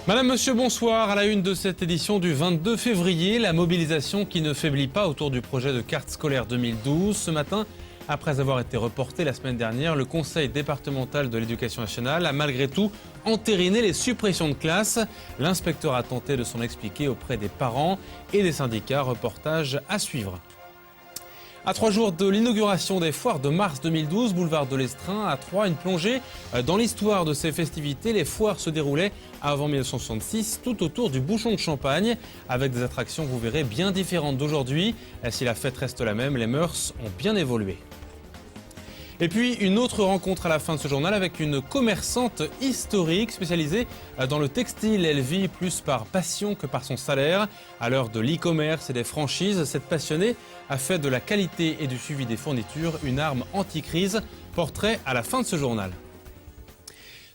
Madame, Monsieur, bonsoir. À la une de cette édition du 22 février, la mobilisation qui ne faiblit pas autour du projet de carte scolaire 2012. Ce matin, après avoir été reporté la semaine dernière, le Conseil départemental de l'éducation nationale a malgré tout entériné les suppressions de classes. L'inspecteur a tenté de s'en expliquer auprès des parents et des syndicats. Reportage à suivre. À 3 jours de l'inauguration des foires de mars 2012, boulevard de l'Estrin, à Troyes, une plongée dans l'histoire de ces festivités. Les foires se déroulaient avant 1966, tout autour du bouchon de champagne, avec des attractions, vous verrez, bien différentes d'aujourd'hui. Si la fête reste la même, les mœurs ont bien évolué. Et puis une autre rencontre à la fin de ce journal avec une commerçante historique spécialisée dans le textile. Elle vit plus par passion que par son salaire. À l'heure de l'e-commerce et des franchises, cette passionnée a fait de la qualité et du suivi des fournitures une arme anti-crise. Portrait à la fin de ce journal.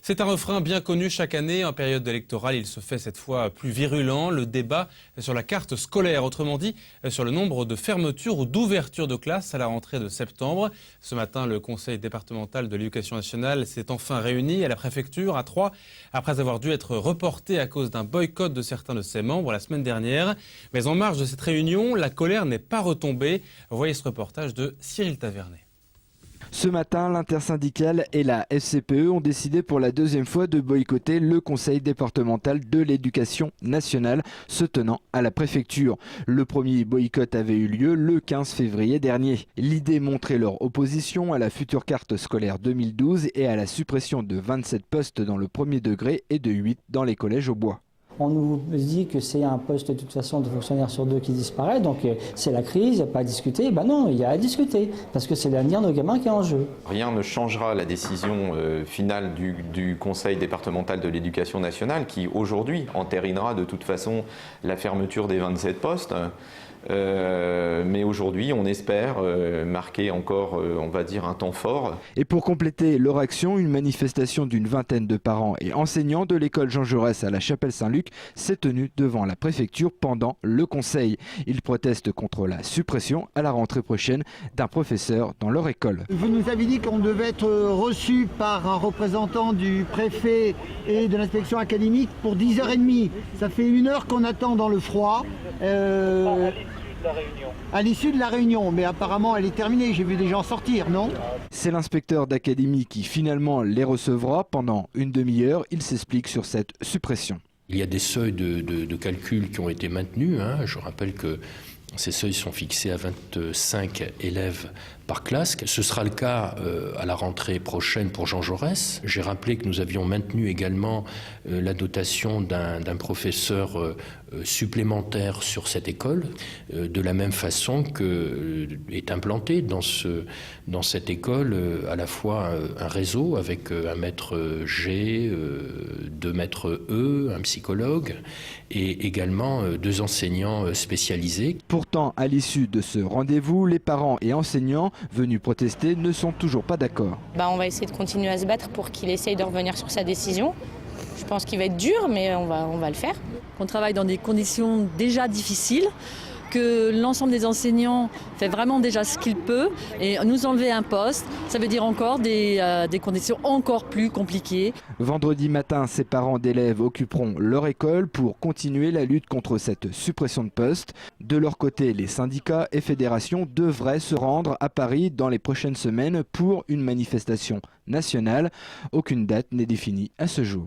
C'est un refrain bien connu chaque année. En période électorale, il se fait cette fois plus virulent. Le débat sur la carte scolaire, autrement dit, sur le nombre de fermetures ou d'ouvertures de classes à la rentrée de septembre. Ce matin, le Conseil départemental de l'éducation nationale s'est enfin réuni à la préfecture à Troyes, après avoir dû être reporté à cause d'un boycott de certains de ses membres la semaine dernière. Mais en marge de cette réunion, la colère n'est pas retombée. Voyez ce reportage de Cyril Tavernet. Ce matin, l'intersyndicale et la FCPE ont décidé pour la deuxième fois de boycotter le Conseil départemental de l'éducation nationale se tenant à la préfecture. Le premier boycott avait eu lieu le 15 février dernier. L'idée montrait leur opposition à la future carte scolaire 2012 et à la suppression de 27 postes dans le premier degré et de 8 dans les collèges au bois. On nous dit que c'est un poste de toute façon de fonctionnaire sur 2 qui disparaît, donc c'est la crise, il n'y a pas à discuter. Ben non, il y a à discuter, parce que c'est l'avenir de nos gamins qui est en jeu. Rien ne changera la décision finale du Conseil départemental de l'éducation nationale qui aujourd'hui entérinera de toute façon la fermeture des 27 postes. Mais aujourd'hui, on espère marquer encore, on va dire, un temps fort. Et pour compléter leur action, une manifestation d'une vingtaine de parents et enseignants de l'école Jean Jaurès à la Chapelle-Saint-Luc s'est tenue devant la préfecture pendant le conseil. Ils protestent contre la suppression à la rentrée prochaine d'un professeur dans leur école. Vous nous avez dit qu'on devait être reçu par un représentant du préfet et de l'inspection académique pour 10h30. Ça fait 1 heure qu'on attend dans le froid. À l'issue de la réunion, mais apparemment elle est terminée, j'ai vu des gens sortir, non? C'est l'inspecteur d'académie qui finalement les recevra pendant une demi-heure. Il s'explique sur cette suppression. Il y a des seuils de calcul qui ont été maintenus. Je rappelle que ces seuils sont fixés à 25 élèves par classe. Ce sera le cas à la rentrée prochaine pour Jean Jaurès. J'ai rappelé que nous avions maintenu également la dotation d'un professeur supplémentaire sur cette école, de la même façon que est implanté dans cette école à la fois un réseau avec un maître G, 2 maîtres E, un psychologue et également 2 enseignants spécialisés. Pourtant, à l'issue de ce rendez-vous, les parents et enseignants venus protester ne sont toujours pas d'accord. On va essayer de continuer à se battre pour qu'il essaye de revenir sur sa décision. Je pense qu'il va être dur, mais on va le faire. On travaille dans des conditions déjà difficiles, que l'ensemble des enseignants fait vraiment déjà ce qu'il peut. Et nous enlever un poste, ça veut dire encore des conditions encore plus compliquées. Vendredi matin, ces parents d'élèves occuperont leur école pour continuer la lutte contre cette suppression de postes. De leur côté, les syndicats et fédérations devraient se rendre à Paris dans les prochaines semaines pour une manifestation nationale. Aucune date n'est définie à ce jour.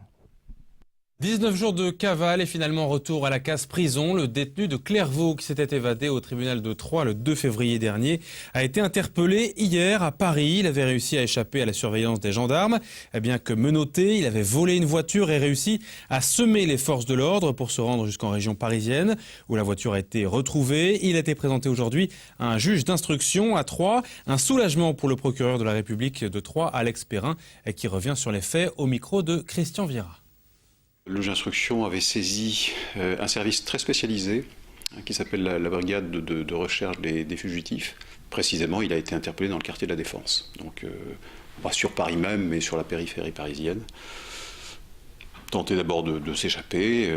19 jours de cavale et finalement retour à la case prison. Le détenu de Clairvaux qui s'était évadé au tribunal de Troyes le 2 février dernier a été interpellé hier à Paris. Il avait réussi à échapper à la surveillance des gendarmes. Bien que menotté, il avait volé une voiture et réussi à semer les forces de l'ordre pour se rendre jusqu'en région parisienne où la voiture a été retrouvée. Il a été présenté aujourd'hui à un juge d'instruction à Troyes. Un soulagement pour le procureur de la République de Troyes, Alex Perrin, qui revient sur les faits au micro de Christian Viera. Le juge d'instruction avait saisi un service très spécialisé qui s'appelle la brigade de recherche des fugitifs. Précisément, il a été interpellé dans le quartier de la Défense. Donc, pas sur Paris même, mais sur la périphérie parisienne. tenté d'abord de s'échapper,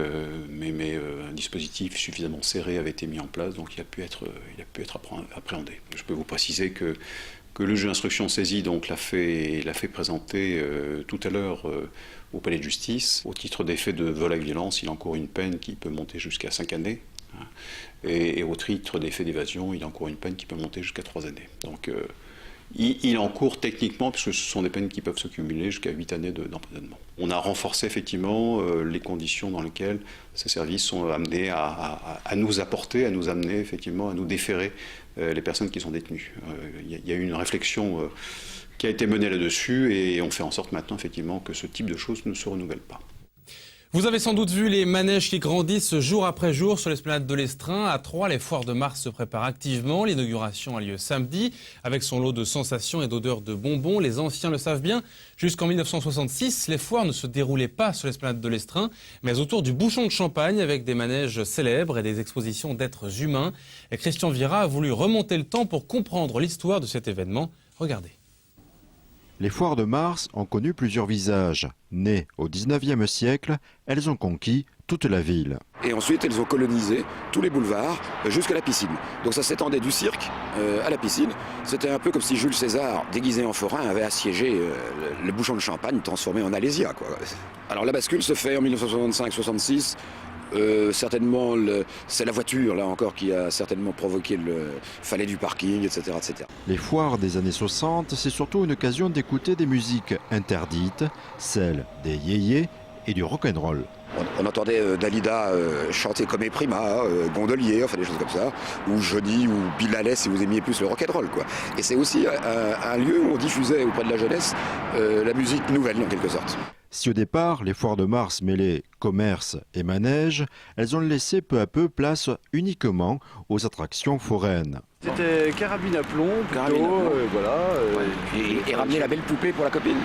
mais un dispositif suffisamment serré avait été mis en place, donc il a pu être appréhendé. Je peux vous préciser que le juge d'instruction saisi l'a fait présenter tout à l'heure au palais de justice. Au titre des faits de vol avec violence, il encourt une peine qui peut monter jusqu'à 5 années. Et au titre des faits d'évasion, il encourt une peine qui peut monter jusqu'à 3 années. Donc il encourt techniquement, puisque ce sont des peines qui peuvent se cumuler, jusqu'à 8 années d'emprisonnement. On a renforcé effectivement les conditions dans lesquelles ces services sont amenés à nous apporter, à nous amener effectivement, à nous déférer les personnes qui sont détenues. Il y a eu une réflexion qui a été menée là-dessus et on fait en sorte maintenant effectivement que ce type de choses ne se renouvelle pas. Vous avez sans doute vu les manèges qui grandissent jour après jour sur l'esplanade de l'Estrin. À Troyes, les foires de mars se préparent activement. L'inauguration a lieu samedi avec son lot de sensations et d'odeurs de bonbons. Les anciens le savent bien. Jusqu'en 1966, les foires ne se déroulaient pas sur l'esplanade de l'Estrin, mais autour du bouchon de champagne avec des manèges célèbres et des expositions d'êtres humains. Et Christian Vira a voulu remonter le temps pour comprendre l'histoire de cet événement. Regardez. Les foires de mars ont connu plusieurs visages. Nées au 19e siècle, elles ont conquis toute la ville. Et ensuite, elles ont colonisé tous les boulevards jusqu'à la piscine. Donc ça s'étendait du cirque à la piscine. C'était un peu comme si Jules César, déguisé en forain, avait assiégé le bouchon de champagne transformé en Alésia, quoi. Alors la bascule se fait en 1965-66. Certainement, c'est la voiture, là encore, qui a certainement provoqué le fallait du parking, etc., etc. Les foires des années 60, c'est surtout une occasion d'écouter des musiques interdites, celles des yéyés et du rock'n'roll. On entendait Dalida chanter comme Prima, Gondolier, enfin des choses comme ça, ou Johnny, ou Bill Haley si vous aimiez plus le rock'n'roll, quoi. Et c'est aussi un lieu où on diffusait auprès de la jeunesse la musique nouvelle, en quelque sorte. Si au départ, les foires de mars mêlaient commerce et manège, elles ont laissé peu à peu place uniquement aux attractions foraines. C'était carabine à plomb, voilà. Et ramener la belle poupée pour la copine.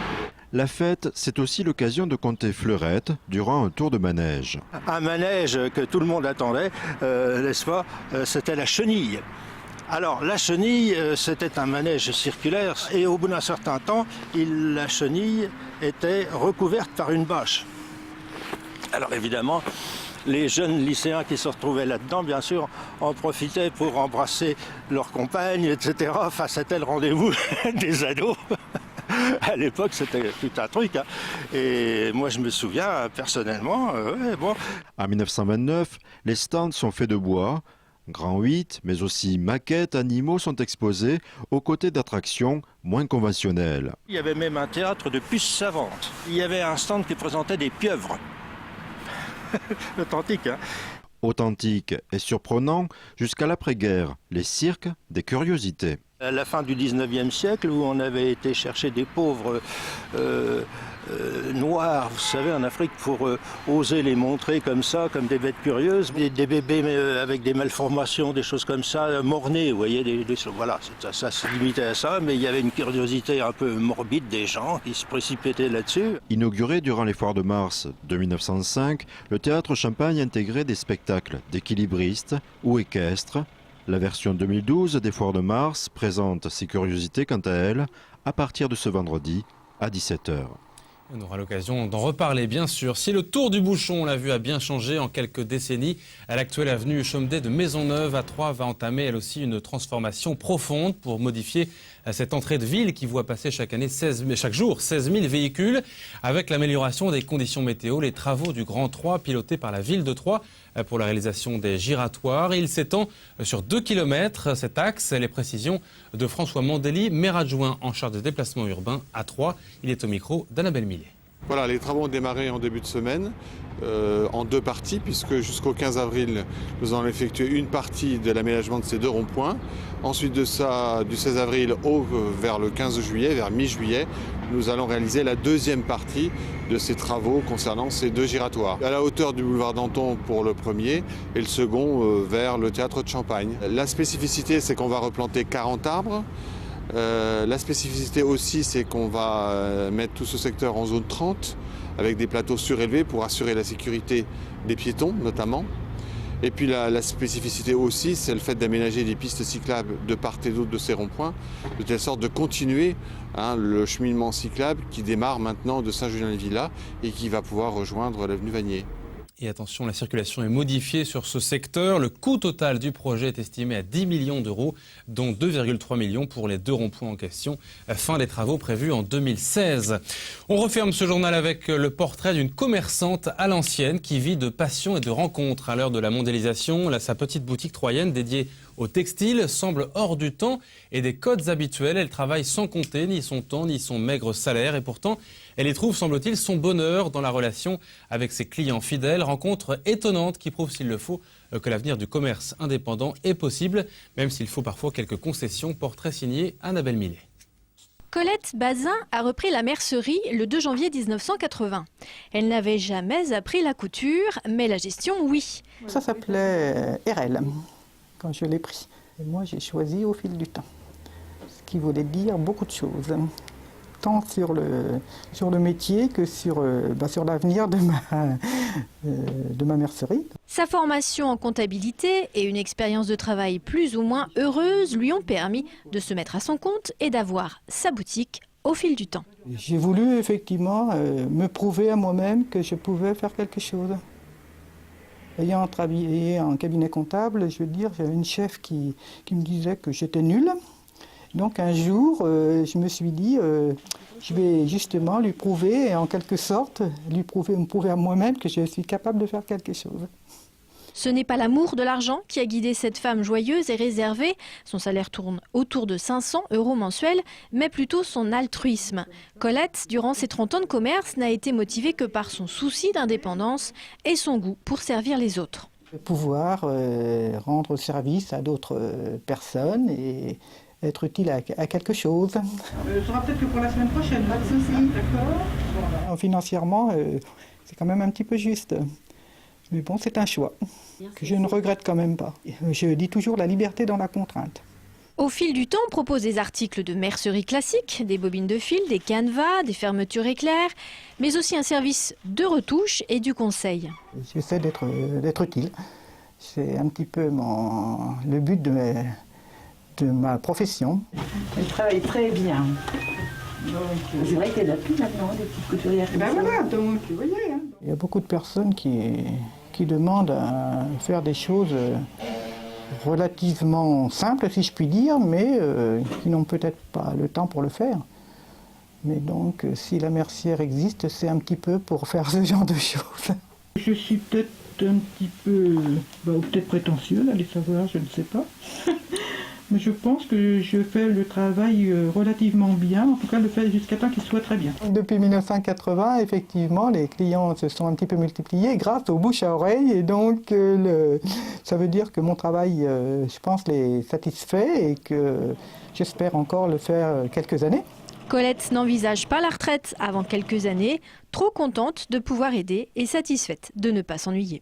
La fête, c'est aussi l'occasion de compter fleurettes durant un tour de manège. Un manège que tout le monde attendait, n'est-ce pas, c'était la chenille. Alors la chenille, c'était un manège circulaire et au bout d'un certain temps, la chenille était recouverte par une bâche. Alors évidemment, les jeunes lycéens qui se retrouvaient là-dedans, bien sûr, en profitaient pour embrasser leurs compagnes, etc. Enfin, c'était le rendez-vous des ados. À l'époque, c'était tout un truc. Hein. Et moi, je me souviens, personnellement, En 1929, les stands sont faits de bois. Grand 8, mais aussi maquettes, animaux sont exposés aux côtés d'attractions moins conventionnelles. Il y avait même un théâtre de puces savantes. Il y avait un stand qui présentait des pieuvres. Authentique, hein. Authentique et surprenant jusqu'à l'après-guerre, les cirques des curiosités. À la fin du 19e siècle, où on avait été chercher des pauvres noirs, vous savez, en Afrique, pour oser les montrer comme ça, comme des bêtes curieuses, des bébés avec des malformations, des choses comme ça, mort-nés, vous voyez, voilà, ça se limitait à ça, mais il y avait une curiosité un peu morbide des gens qui se précipitaient là-dessus. Inauguré durant les foires de mars de 1905, le théâtre Champagne intégrait des spectacles d'équilibristes ou équestres. La version 2012 des foires de mars présente ces curiosités quant à elle à partir de ce vendredi à 17h. On aura l'occasion d'en reparler, bien sûr. Si le tour du bouchon, on l'a vu, a bien changé en quelques décennies, l'actuelle avenue Chomedey de Maisonneuve à Troyes va entamer elle aussi une transformation profonde pour modifier cette entrée de ville qui voit passer chaque jour 16 000 véhicules. Avec l'amélioration des conditions météo, les travaux du Grand Troyes pilotés par la ville de Troyes pour la réalisation des giratoires. Il s'étend sur 2 km cet axe. Les précisions de François Mandeli, maire adjoint en charge des déplacements urbains à Troyes. Il est au micro d'Annabelle Millet. Voilà, les travaux ont démarré en début de semaine, en 2 parties, puisque jusqu'au 15 avril, nous allons effectuer une partie de l'aménagement de ces 2 ronds-points. Ensuite de ça, du 16 avril vers le 15 juillet, vers mi-juillet, nous allons réaliser la 2e partie de ces travaux concernant ces 2 giratoires. À la hauteur du boulevard Danton pour le premier et le second vers le théâtre de Champagne. La spécificité, c'est qu'on va replanter 40 arbres. La spécificité aussi, c'est qu'on va mettre tout ce secteur en zone 30 avec des plateaux surélevés pour assurer la sécurité des piétons notamment. Et puis la spécificité aussi, c'est le fait d'aménager des pistes cyclables de part et d'autre de ces ronds-points, de telle sorte de continuer le cheminement cyclable qui démarre maintenant de Saint-Julien-les-Villas et qui va pouvoir rejoindre l'avenue Vanier. Et attention, la circulation est modifiée sur ce secteur. Le coût total du projet est estimé à 10 millions d'euros, dont 2,3 millions pour les 2 ronds-points en question. Fin des travaux prévus en 2016. On referme ce journal avec le portrait d'une commerçante à l'ancienne qui vit de passion et de rencontres. À l'heure de la mondialisation, sa petite boutique troyenne dédiée au textile semble hors du temps et des codes habituels. Elle travaille sans compter ni son temps ni son maigre salaire et pourtant elle y trouve, semble-t-il, son bonheur dans la relation avec ses clients fidèles. Rencontre étonnante qui prouve, s'il le faut, que l'avenir du commerce indépendant est possible, même s'il faut parfois quelques concessions. Portrait signé Annabelle Millet. Colette Bazin a repris la mercerie le 2 janvier 1980. Elle n'avait jamais appris la couture, mais la gestion, oui. Ça s'appelait RL, quand je l'ai pris. Et moi, j'ai choisi au fil du temps, ce qui voulait dire beaucoup de choses. Tant sur le métier que sur l'avenir de ma mercerie. Sa formation en comptabilité et une expérience de travail plus ou moins heureuse lui ont permis de se mettre à son compte et d'avoir sa boutique au fil du temps. J'ai voulu effectivement me prouver à moi-même que je pouvais faire quelque chose. Ayant travaillé en cabinet comptable, je veux dire, j'avais une chef qui me disait que j'étais nulle. Donc un jour, je me suis dit, je vais justement lui prouver, en quelque sorte, me prouver à moi-même que je suis capable de faire quelque chose. Ce n'est pas l'amour de l'argent qui a guidé cette femme joyeuse et réservée. Son salaire tourne autour de 500 € mensuels, mais plutôt son altruisme. Colette, durant ses 30 ans de commerce, n'a été motivée que par son souci d'indépendance et son goût pour servir les autres. Pouvoir rendre service à d'autres personnes et être utile à quelque chose. Ce sera peut-être que pour la semaine prochaine, pas de souci, d'accord ? Financièrement, c'est quand même un petit peu juste. Mais bon, c'est un choix que je ne regrette quand même pas. Je dis toujours la liberté dans la contrainte. Au fil du temps, on propose des articles de mercerie classique, des bobines de fil, des canevas, des fermetures éclair, mais aussi un service de retouche et du conseil. J'essaie d'être utile. C'est un petit peu le but de ma profession. Elle travaille très bien. C'est vrai qu'elle a plus maintenant des petites couturières. Ben voilà, donc vous voyez. Hein. Il y a beaucoup de personnes qui demandent à faire des choses relativement simples, si je puis dire, mais qui n'ont peut-être pas le temps pour le faire. Mais donc, si la mercière existe, c'est un petit peu pour faire ce genre de choses. Je suis peut-être un petit peu, peut-être prétentieuse, allez savoir, je ne sais pas. Mais je pense que je fais le travail relativement bien, en tout cas le fait jusqu'à temps qu'il soit très bien. Depuis 1980, effectivement, les clients se sont un petit peu multipliés grâce aux bouche à oreille et donc ça veut dire que mon travail, je pense, les satisfait et que j'espère encore le faire quelques années. Colette n'envisage pas la retraite avant quelques années, trop contente de pouvoir aider et satisfaite de ne pas s'ennuyer.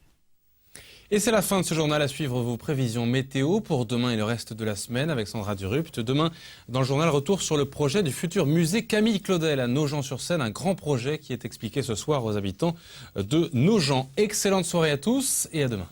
Et c'est la fin de ce journal. À suivre vos prévisions météo pour demain et le reste de la semaine avec Sandra Durupt. Demain, dans le journal, retour sur le projet du futur musée Camille Claudel à Nogent-sur-Seine. Un grand projet qui est expliqué ce soir aux habitants de Nogent. Excellente soirée à tous et à demain.